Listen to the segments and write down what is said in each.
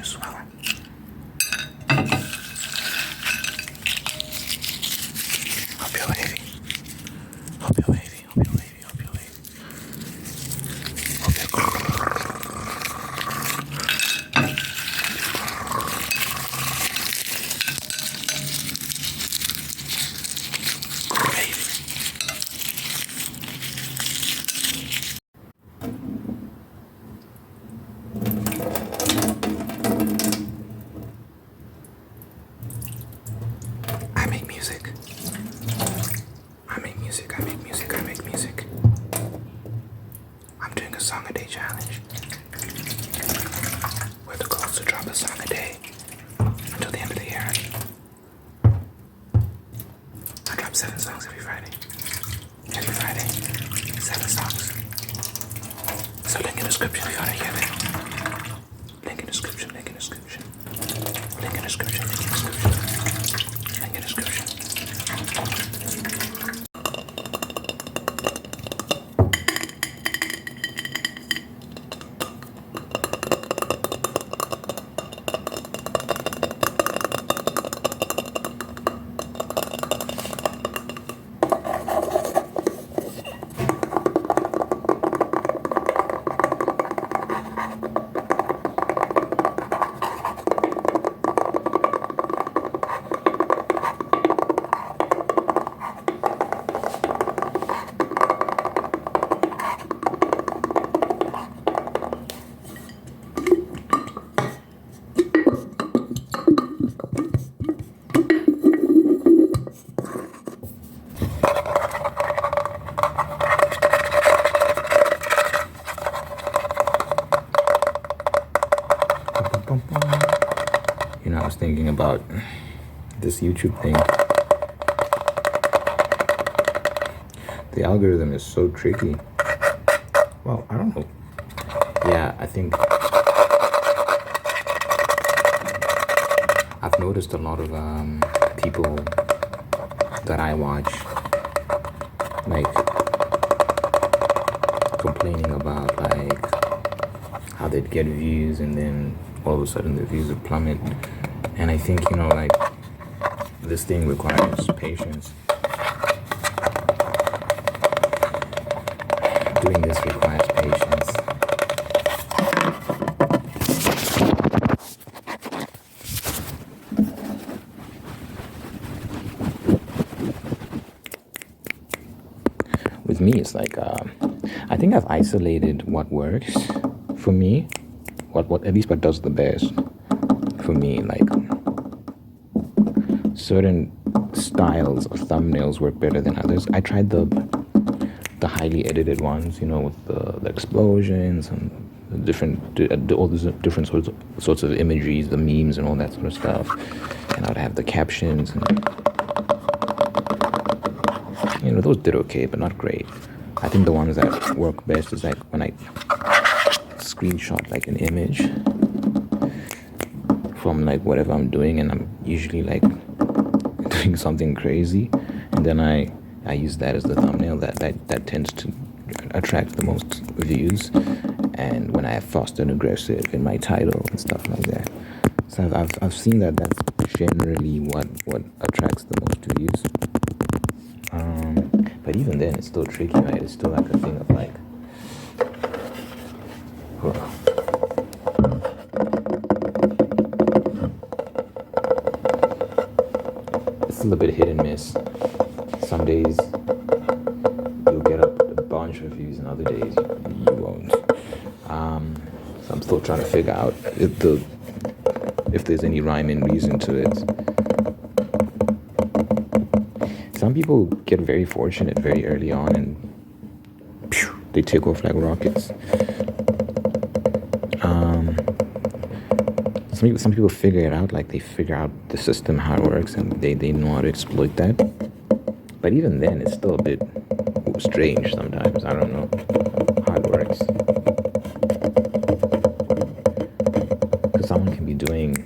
swell. Hope you're wavy. Hope you're wavy. Hope you're wavy. Hope you're wavy. Hope you're I make music. I make music. I make music. I make music. I'm doing a song a day challenge. Where the goal is to drop a song a day until the end of the year. I drop 7 songs every Friday. Every Friday, 7 songs. So link in description if you wanna hear that. Link in description. Link in description. Link in description. Link in description. Link in description. You know, I was thinking about this YouTube thing. The algorithm is so tricky. Well, I don't know. Yeah, I think I've noticed a lot of people that I watch, like, complaining about, like, how they'd get views and then all of a sudden the views would plummet. And I think, you know, like, this thing requires patience. Doing this requires patience. With me, it's like, I think I've isolated what works for me, what at least what does the best for me. Like, certain styles of thumbnails work better than others. I tried the highly edited ones, you know, with the explosions and the all these different sorts of imageries, the memes and all that sort of stuff. And I'd have the captions, and, you know, those did okay, but not great. I think the ones that work best is like when I screenshot like an image from like whatever I'm doing, and I'm usually like doing something crazy, and then I use that as the thumbnail. That tends to attract the most views. And when I have fast and aggressive in my title and stuff like that, so I've seen that that's generally what attracts the most views. But even then, it's still tricky, right? It's still like a thing of like, it's still a bit hit and miss. Some days you'll get a bunch of views, and other days you won't. So I'm still trying to figure out if there's any rhyme and reason to it. Some people get very fortunate very early on, and they take off like rockets. Some people figure it out, like they figure out the system, how it works, and they know how to exploit that. But even then, it's still a bit strange sometimes. I don't know how it works. Because someone can be doing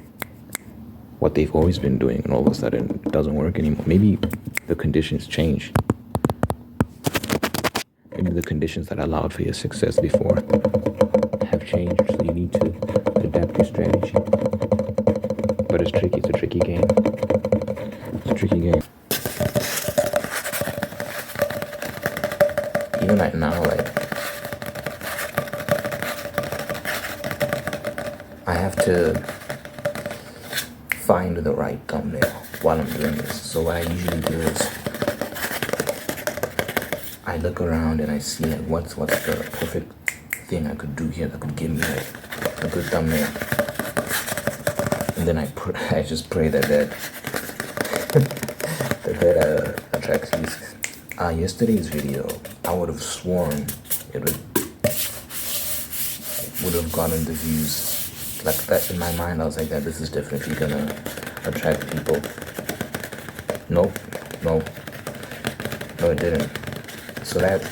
what they've always been doing, and all of a sudden it doesn't work anymore. Maybe the conditions change. Maybe the conditions that allowed for your success before have changed, so you need to adapt your strategy. tricky game. It's a tricky game. Even like now, like I have to find the right thumbnail while I'm doing this. So what I usually do is I look around and I see like what's the perfect thing I could do here that could give me like a good thumbnail, and then I just pray that attracts views. Yesterday's video, I would have sworn it would have gotten the views. Like that in my mind, I was like, that this is definitely gonna attract people. Nope, no, it didn't. So that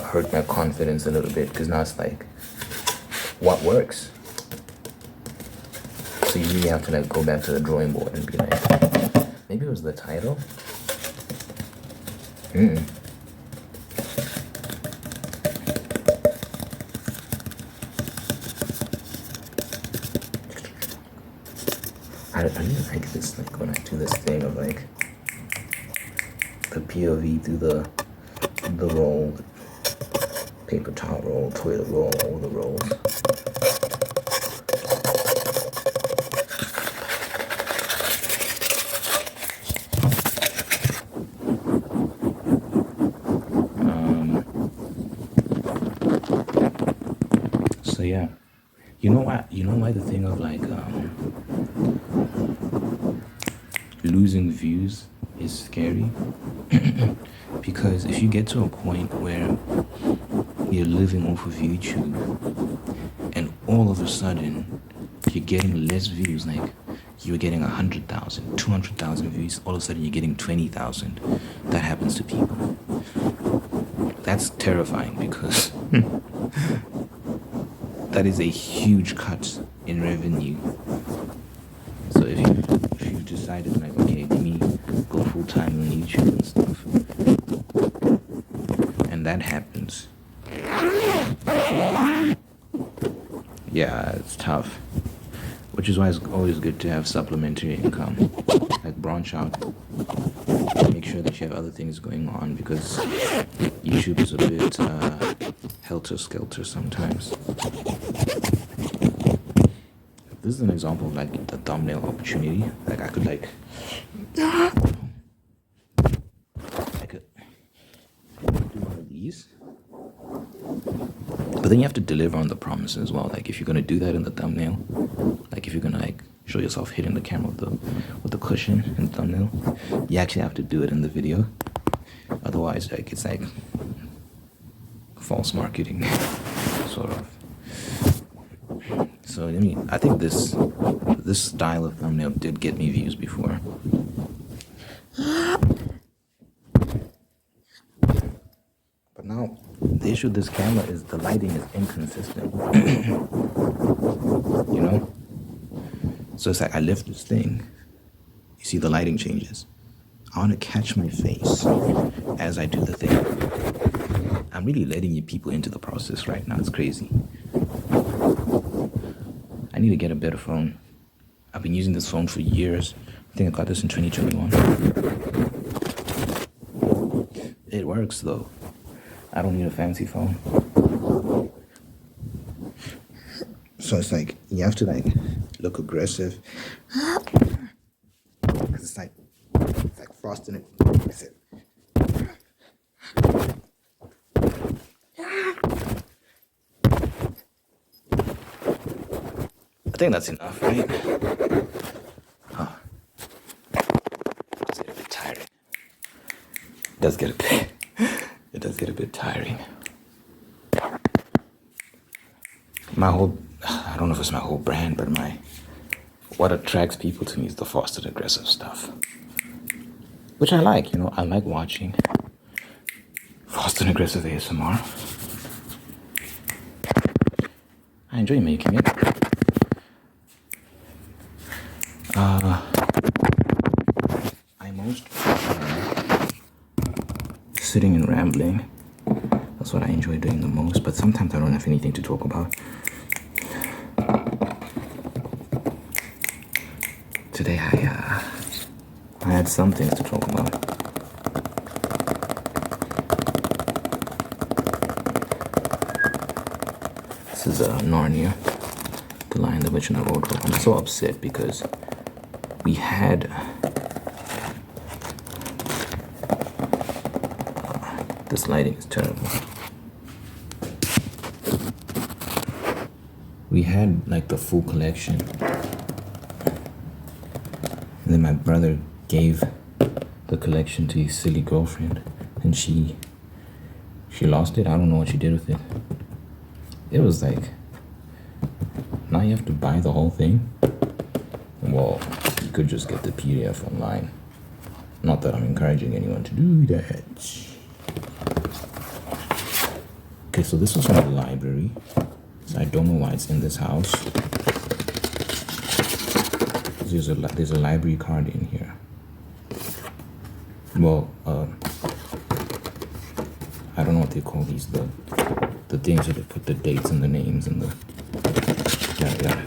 hurt my confidence a little bit, because now it's like, what works? So you really have to like go back to the drawing board and be like, maybe it was the title. I really like this, like when I do this thing of like the POV through the roll, paper towel roll, toilet roll, all the rolls. So yeah, you know why the thing of like losing views is scary? Because if you get to a point where you're living off of YouTube and all of a sudden you're getting less views, like you were getting 100,000, 200,000 views, all of a sudden you're getting 20,000. That happens to people. That's terrifying, because that is a huge cut in revenue. So if you've decided like, okay, let me go full time on YouTube and stuff, and that happens, yeah, it's tough. Which is why it's always good to have supplementary income, like branch out, make sure that you have other things going on, because YouTube is a bit helter-skelter sometimes. This is an example of like the thumbnail opportunity. Like I could do one of these, but then you have to deliver on the promise as well. Like if you're gonna do that in the thumbnail, like if you're gonna like show yourself hitting the camera with the cushion in the thumbnail, you actually have to do it in the video. Otherwise, like it's like false marketing, sort of. So I think this style of thumbnail did get me views before. But now the issue with this camera is the lighting is inconsistent. You know? So it's like I lift this thing, you see the lighting changes. I want to catch my face as I do the thing. I'm really letting you people into the process right now. It's crazy. I need to get a better phone. I've been using this phone for years. I think I got this in 2021. It works though. I don't need a fancy phone. So it's like, you have to like look aggressive. Cause it's like frosting it. That's it. I think that's enough, right? Huh. Does get a bit tiring. It does get a bit tiring. I don't know if it's my whole brand, but what attracts people to me is the fast and aggressive stuff. Which I like, I like watching fast and aggressive ASMR. I enjoy making it. I most sitting and rambling. That's what I enjoy doing the most, but sometimes I don't have anything to talk about. today I had some things to talk about. This is Narnia, The Lion, the Witch, and the Wardrobe. I'm so upset because we had this lighting is terrible. We had like the full collection, and then my brother gave the collection to his silly girlfriend, and she lost it. I don't know what she did with it. It was like, now you have to buy the whole thing. Well, you could just get the PDF online. Not that I'm encouraging anyone to do that. Okay, so this was from the library. So I don't know why it's in this house. There's a library card in here. Well, I don't know what they call these, the things that they put the dates and the names and the yeah.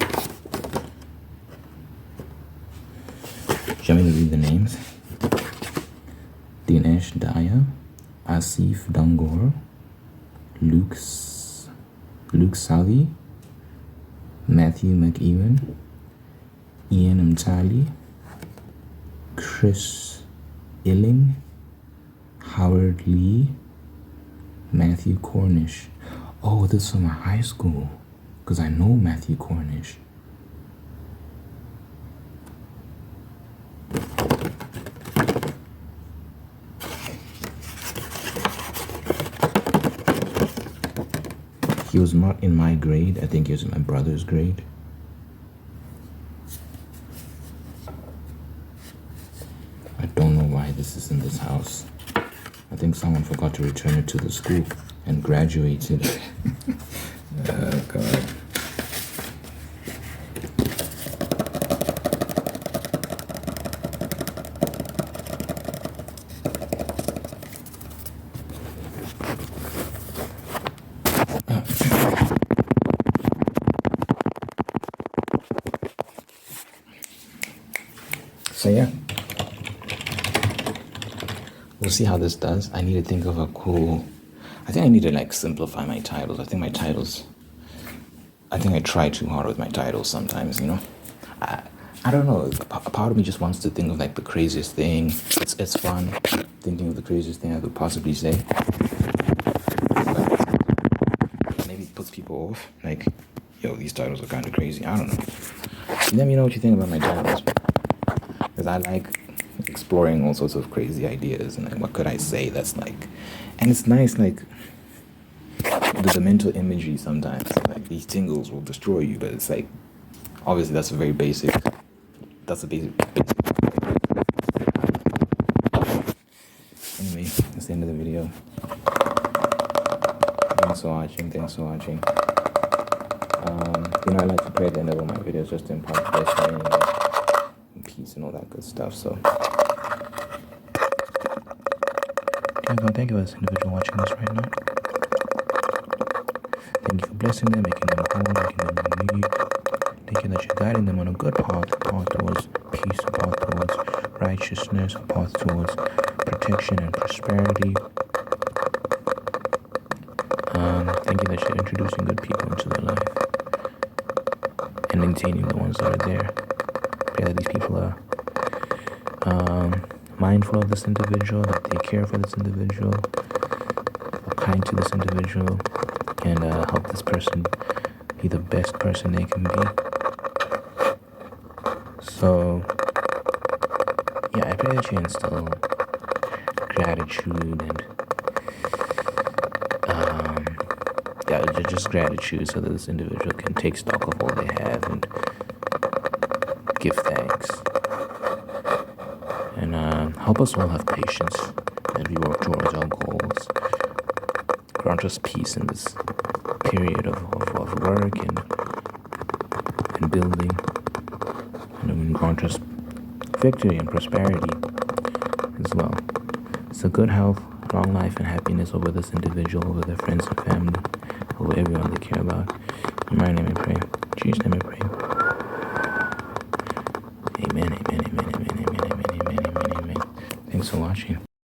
Shall we read the names? Dinesh Daya, Asif Dangor, Luke Sally, Matthew McEwen, Ian Mtali, Chris Illing, Howard Lee, Matthew Cornish. Oh, this is from my high school, because I know Matthew Cornish. He was not in my grade. I think he was in my brother's grade. I don't know why this is in this house. I think someone forgot to return it to the school and graduated. Oh, God. So yeah, we'll see how this does. I need to think of a cool, I think I need to like simplify my titles. I think I try too hard with my titles sometimes, you know. I don't know, a part of me just wants to think of like the craziest thing. It's fun thinking of the craziest thing I could possibly say. But maybe it puts people off, like, yo, these titles are kind of crazy. I don't know. Let me know what you think about my titles. Because I like exploring all sorts of crazy ideas and like, what could I say that's like, and it's nice, like the mental imagery sometimes, like these tingles will destroy you, but it's like, obviously that's a basic. Anyway, that's the end of the video. Thanks for watching. I like to pray at the end of all my videos just to impart blessing and peace and all that good stuff. So thank you for this individual watching this right now. Thank you for blessing them, making them whole, making them unique. Thank you that you're guiding them on a good path towards peace, a path towards righteousness, a path towards protection and prosperity. Thank you that you're introducing good people into their life and maintaining the ones that are there. Pray that these people are mindful of this individual, that they care for this individual, are kind to this individual, and help this person be the best person they can be. So, yeah, I pray that you instill gratitude and just gratitude so that this individual can take stock of all they have and give thanks. And help us all have patience as we work towards our goals. Grant us peace in this period of work and building. And grant us victory and prosperity as well. So good health, long life, and happiness over this individual, over their friends and family, over everyone they care about. In my name I pray. In Jesus' name I pray. Amen, amen. Thanks for watching.